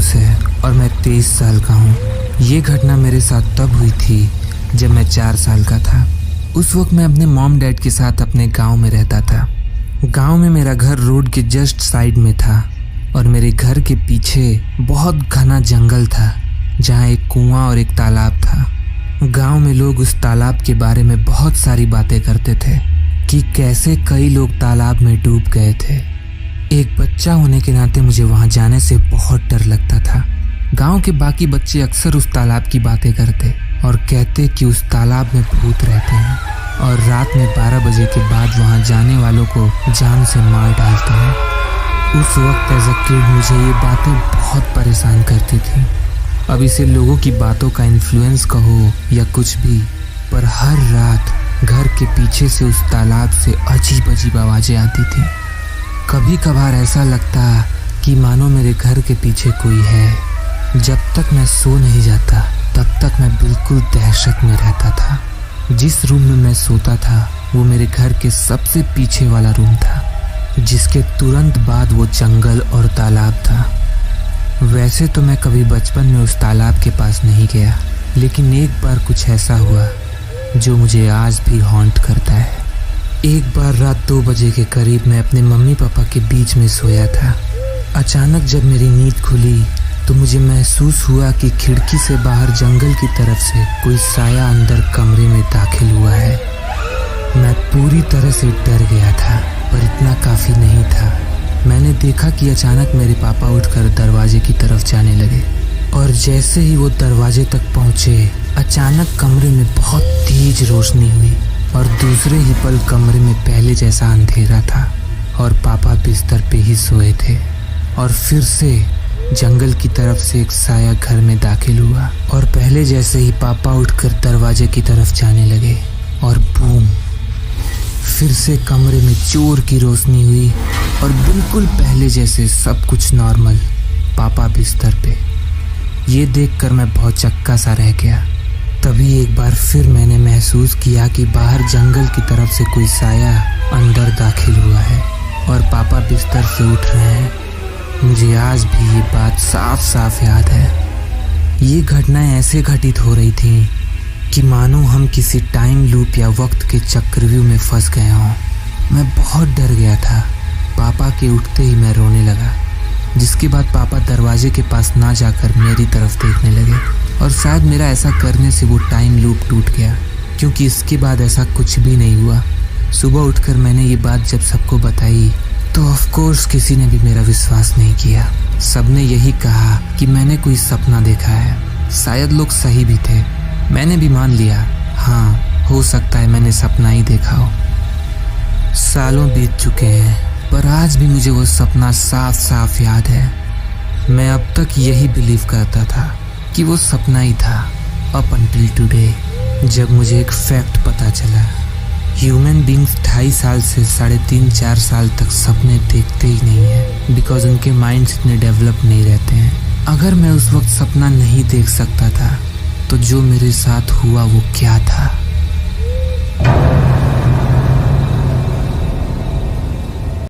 आयुष है और मैं 23 साल का हूँ। ये घटना मेरे साथ तब हुई थी जब मैं 4 साल का था। उस वक्त मैं अपने मॉम डैड के साथ अपने गांव में रहता था। गांव में मेरा घर रोड के जस्ट साइड में था और मेरे घर के पीछे बहुत घना जंगल था जहाँ एक कुआं और एक तालाब था। गांव में लोग उस तालाब के बारे में बहुत सारी बातें करते थे कि कैसे कई लोग तालाब में डूब गए थे। एक बच्चा होने के नाते मुझे वहां जाने से बहुत डर लगता था। गांव के बाकी बच्चे अक्सर उस तालाब की बातें करते और कहते कि उस तालाब में भूत रहते हैं और रात में 12 बजे के बाद वहां जाने वालों को जान से मार डालते हैं। उस वक्त एज अ किड मुझे ये बातें बहुत परेशान करती थी। अब इसे लोगों की बातों का इन्फ्लुएंस कहो या कुछ भी, पर हर रात घर के पीछे से उस तालाब से अजीब अजीब आवाजें आती थी। कभी कभार ऐसा लगता कि मानो मेरे घर के पीछे कोई है। जब तक मैं सो नहीं जाता तब तक मैं बिल्कुल दहशत में रहता था। जिस रूम में मैं सोता था वो मेरे घर के सबसे पीछे वाला रूम था, जिसके तुरंत बाद वो जंगल और तालाब था। वैसे तो मैं कभी बचपन में उस तालाब के पास नहीं गया, लेकिन एक बार कुछ ऐसा हुआ जो मुझे आज भी हॉन्ट करता है। एक बार रात 2 बजे के करीब मैं अपने मम्मी पापा के बीच में सोया था। अचानक जब मेरी नींद खुली तो मुझे महसूस हुआ कि खिड़की से बाहर जंगल की तरफ से कोई साया अंदर कमरे में दाखिल हुआ है। मैं पूरी तरह से डर गया था, पर इतना काफ़ी नहीं था। मैंने देखा कि अचानक मेरे पापा उठकर दरवाजे की तरफ जाने लगे और जैसे ही वो दरवाजे तक पहुंचे, अचानक कमरे में बहुत तेज रोशनी हुई और दूसरे ही पल कमरे में पहले जैसा अंधेरा था और पापा बिस्तर पे ही सोए थे। और फिर से जंगल की तरफ से एक साया घर में दाखिल हुआ और पहले जैसे ही पापा उठकर दरवाजे की तरफ जाने लगे और बूम, फिर से कमरे में जोर की रोशनी हुई और बिल्कुल पहले जैसे सब कुछ नॉर्मल, पापा बिस्तर पे। ये देखकर मैं बहुत चक्का सा रह गया। तभी एक बार फिर मैंने महसूस किया कि बाहर जंगल की तरफ से कोई साया अंदर दाखिल हुआ है और पापा बिस्तर से उठ रहे हैं। मुझे आज भी ये बात साफ साफ याद है। ये घटनाएं ऐसे घटित हो रही थी कि मानो हम किसी टाइम लूप या वक्त के चक्रव्यूह में फंस गए हों। मैं बहुत डर गया था। पापा के उठते ही मैं रोने लगा, जिसके बाद पापा दरवाजे के पास ना जाकर मेरी तरफ देखने लगे और शायद मेरा ऐसा करने से वो टाइम लूप टूट गया, क्योंकि इसके बाद ऐसा कुछ भी नहीं हुआ। सुबह उठकर मैंने ये बात जब सबको बताई तो ऑफ कोर्स किसी ने भी मेरा विश्वास नहीं किया। सबने यही कहा कि मैंने कोई सपना देखा है। शायद लोग सही भी थे। मैंने भी मान लिया, हाँ हो सकता है मैंने सपना ही देखा हो। सालों बीत चुके हैं, पर आज भी मुझे वो सपना साफ साफ याद है। मैं अब तक यही बिलीव करता था कि वो सपना ही था, अप अंटिल टुडे, जब मुझे एक फैक्ट पता चला। ह्यूमन बींग्स 2.5 साल से 3.5-4 साल तक सपने देखते ही नहीं है, बिकॉज उनके माइंड्स इतने डेवलप नहीं रहते हैं। अगर मैं उस वक्त सपना नहीं देख सकता था तो जो मेरे साथ हुआ वो क्या था?